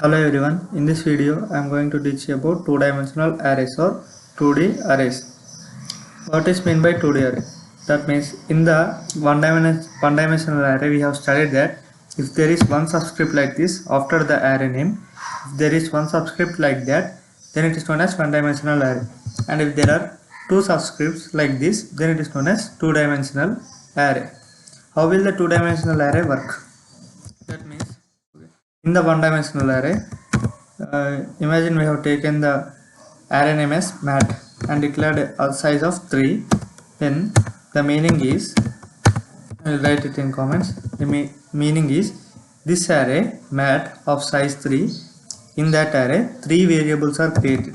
Hello everyone, in this video I am going to teach you about two-dimensional arrays or 2D arrays. What is meant by 2D array? That means in the one-dimensional array we have studied that if there is one subscript like this after the array name, if there is one subscript like that, then it is known as one-dimensional array. And if there are two subscripts like this, then it is known as two-dimensional array. How will the two-dimensional array work? That means in the one-dimensional array, imagine we have taken the array name as mat and declared a size of 3. Then the meaning is, I will write it in comments. The meaning is this array mat of size 3. In that array, 3 variables are created.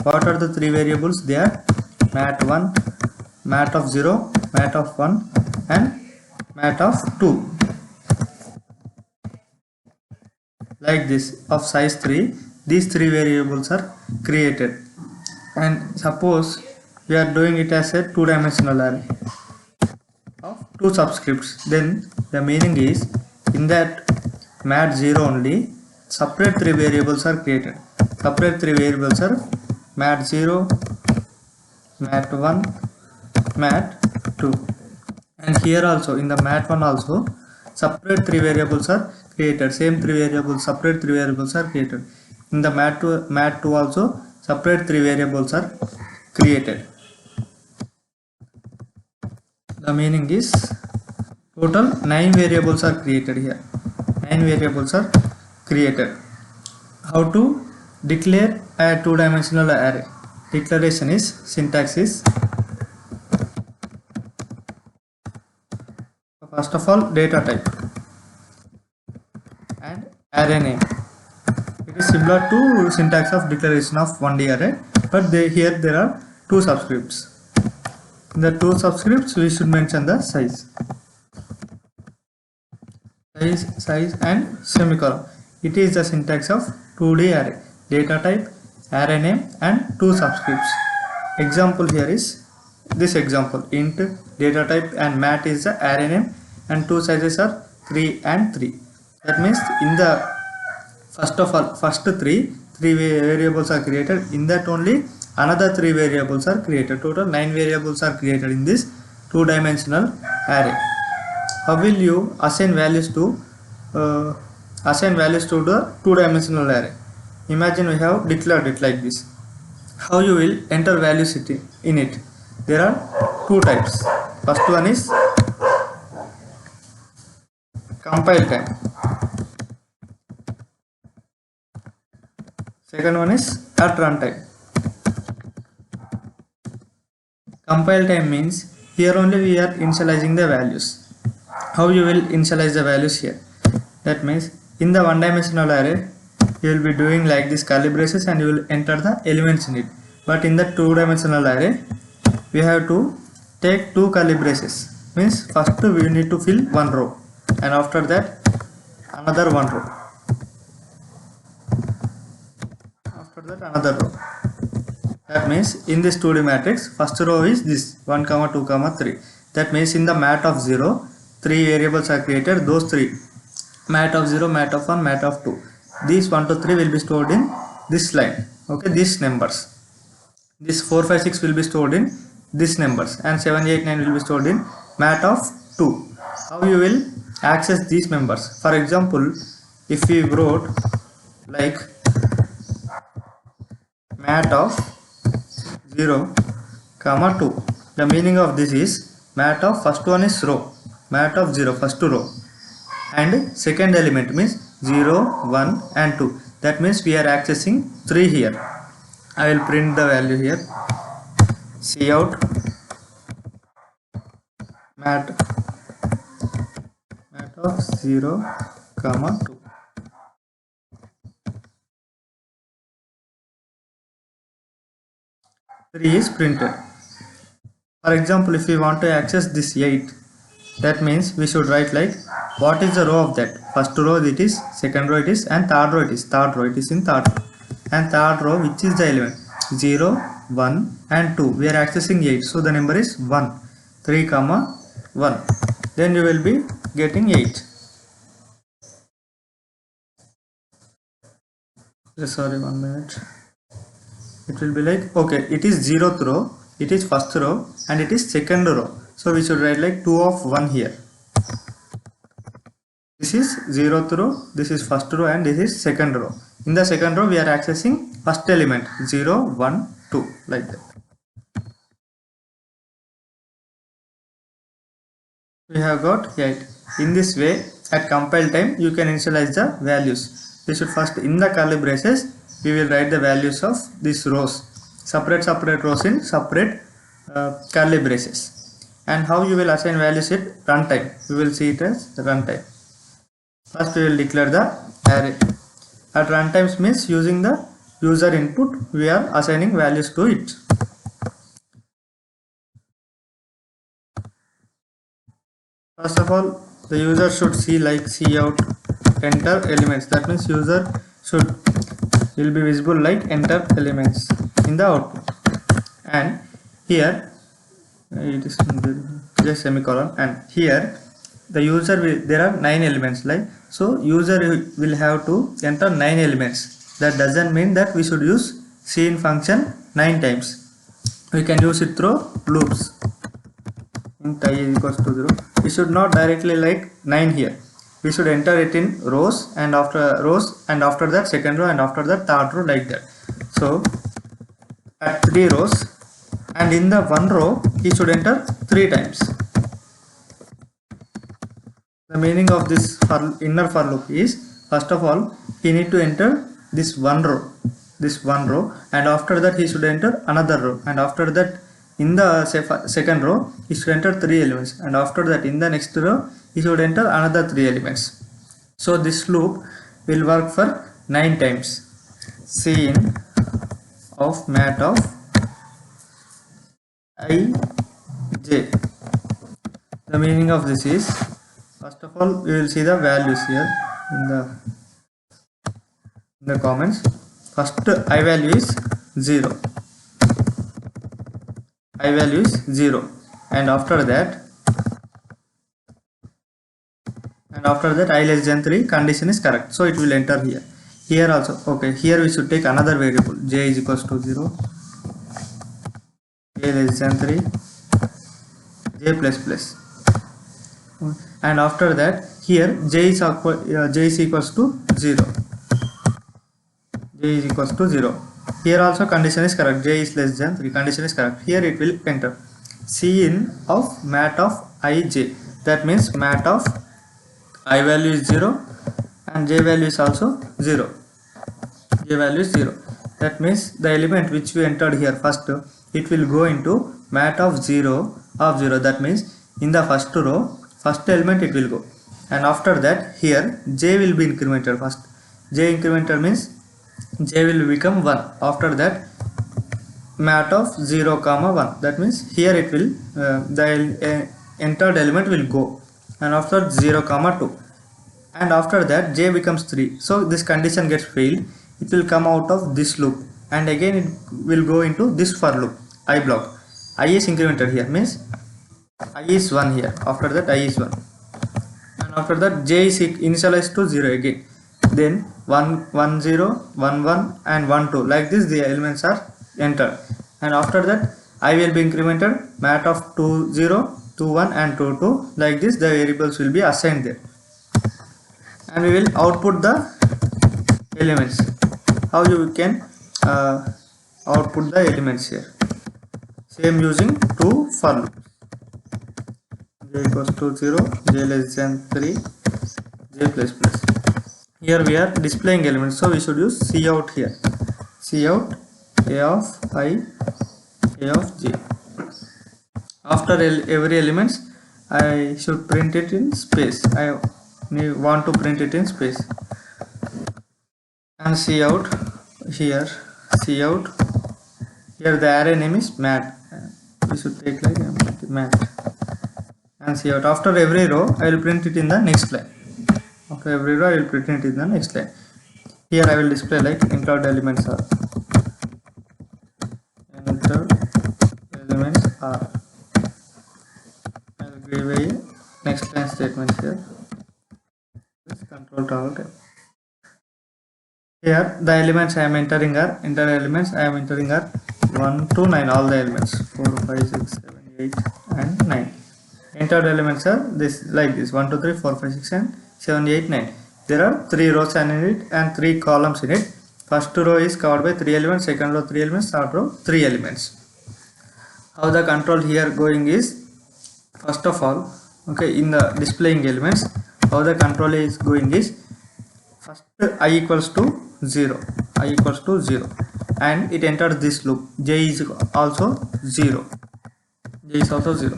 What are the 3 variables? They are mat1, mat of 0, mat of 1, and mat of 2. Like this, of size 3, these 3 variables are created. And suppose we are doing it as a two-dimensional array of 2 subscripts, then the meaning is in that mat 0 only separate 3 variables are created. Separate 3 variables are mat 0, mat 1, mat 2. And here also in the mat 1 also separate 3 variables are created. Same 3 variables, separate 3 variables are created. In the mat 2 also separate 3 variables are created. The meaning is total 9 variables are created here. 9 variables are created. How to declare a two-dimensional array? Declaration is, syntax is, first of all, data type and array name. It is similar to syntax of declaration of 1D array, but here there are 2 subscripts. In the 2 subscripts we should mention the size and semicolon. It is the syntax of 2D array. Data type, array name, and 2 subscripts. Example here is this example: int data type and mat is the array name, and 2 sizes are 3 and 3. That means in the first three variables are created. In that only another 3 variables are created. Total 9 variables are created in this two-dimensional array. How will you assign values to the two-dimensional array? Imagine we have declared it like this. How you will enter values in it? There are 2 types. First one is compile time. Second one is at runtime. Compile time means here only we are initializing the values. How you will initialize the values here? That means in the one-dimensional array you will be doing like this curly braces and you will enter the elements in it. But in the two-dimensional array we have to take 2 curly braces. Means first we need to fill 1 row and after that another 1 row. After that another row. That means in this 2D matrix, first row is this 1, 2, 3. That means in the mat of 0, 3 variables are created. Those 3, mat of 0, mat of 1, mat of 2. These 1 to 3 will be stored in this line. Okay, these numbers. This 4, 5, 6 will be stored in these numbers, and 7, 8, 9 will be stored in mat of 2. How you will access these members? For example, if we wrote like mat of 0, 2, the meaning of this is mat of first one is row, mat of 0 first row, and second element means 0, 1 and 2. That means we are accessing 3 here. I will print the value here. Cout mat of 0, 2. Is printed. For example, if we want to access this 8, that means we should write like what is the row of that. First row it is, second row it is, and third row it is. Third row it is in third row. And third row, which is the element 0, 1 and 2. We are accessing 8, so the number is 1. 3, 1. Then you will be getting 8. sorry, 1 minute. It will be like, okay, it is 0th row, it is first row, and it is second row. So we should write like 2 of 1 here. This is 0th row, this is first row, and this is second row. In the second row we are accessing first element 0, 1, 2, like that. We have got 8. In this way, at compile time you can initialize the values. We should first, in the curly braces, we will write the values of these rows, separate rows in separate curly braces. And how you will assign values at runtime, we will see it as runtime. First we will declare the array. At runtimes means using the user input, we are assigning values to it. First of all, the user should see like cout enter elements. That means user will be visible like enter elements in the output. And here it is just semicolon, and here the user will, there are 9 elements, like, so user will have to enter 9 elements. That doesn't mean that we should use cin function 9 times. We can use it through loops. Int I is equals to 0. We should not directly like 9 here. We should enter it in rows, and after that second row, and after that third row, like that. So at 3 rows, and in the 1 row he should enter 3 times. The meaning of this inner for loop is, first of all, he need to enter this one row, and after that he should enter another row, and after that in the second row he should enter 3 elements, and after that in the next row he should enter another 3 elements. So this loop will work for 9 times. Cin of mat of I j. The meaning of this is, first of all, we will see the values here in the comments. First, I value is 0. I value is 0, and after that I less than 3 condition is correct, so it will enter here. Here also, okay, here we should take another variable, j is equals to 0, j less than 3, j plus plus. And after that here j is equals to 0. J is equals to 0. Here also condition is correct, j is less than 3, condition is correct. Here it will enter cin of mat of ij. That means mat of I value is 0 and j value is also 0. J value is 0. That means the element which we entered here first, it will go into mat of 0 of 0. That means in the first row, first element it will go, and after that here j will be incremented first. J incremented means j will become 1. After that mat of 0 comma 1. That means here it will the entered element will go, and after 0 comma 2, and after that j becomes 3. So this condition gets failed. It will come out of this loop, and again it will go into this for loop I block. I is incremented here means I is 1 here. After that I is 1, and after that j is initialized to 0 again. Then 1 1 0 1 1 and 1 2, like this the elements are entered, and after that I will be incremented mat of 2 0 2 1 and 2 2, like this the variables will be assigned there, and we will output the elements. How you can output the elements here? Same using 2 for loop. J equals to 0, j less than 3, j plus plus. Here we are displaying elements, so we should use cout here. Cout a of I, a of j. After every elements, I should print it in space. I want to print it in space. And cout here, cout here the array name is mat. We should take like mat, and cout. After every row I will print it in the next line. After every row I will print it in the next line. Here I will display like entered elements are. Entered elements are. I will give a next line statement here. Control alt. Here the elements I am entering are enter elements I am entering are 1 to 9, all the elements 4 5 6 7 8 and 9. Entered elements are this like this 1 2 3 4 5 6 and 7 8 9. There are 3 rows in it and 3 columns in it. First row is covered by 3 elements, second row 3 elements, third row 3 elements. How the control here going is, first of all, okay, in the displaying elements, how the control is going is, first I equals to 0, I equals to 0, and it enters this loop. J is also 0, J is also 0.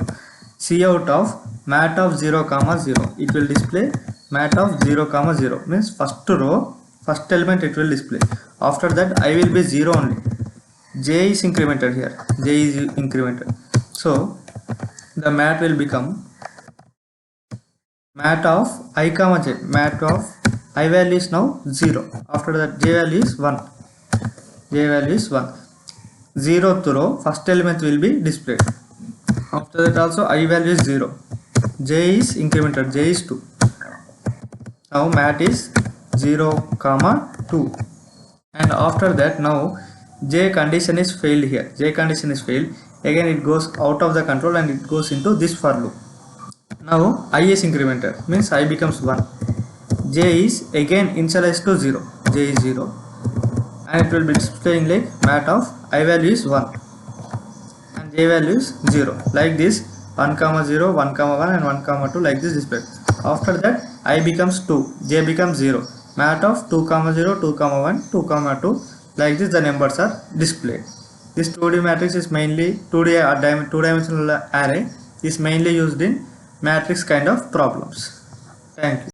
C out of mat of 0 comma 0, it will display mat of 0 comma 0, means first row, first element it will display. After that I will be 0 only. J is incremented here, J is incremented, so the mat will become mat of I comma j, mat of I value is now 0. After that j value is 1, j value is 1. 0th row first element will be displayed. After that also I value is 0, j is incremented, j is 2. Now mat is 0 comma 2, and after that now j condition is failed here, j condition is failed. Again it goes out of the control and it goes into this for loop. Now I is incremented, means I becomes 1. J is again initialized to 0, j is 0, and it will be displaying like mat of I value is 1 and j value is 0, like this 1 comma 0 1 comma 1 and 1 comma 2, like this display. After that I becomes 2, j becomes 0, mat of 2 comma 0 2 comma 1 2 comma 2, like this the numbers are displayed. This 2D matrix is mainly 2-dimensional array is mainly used in matrix kind of problems. Thank you.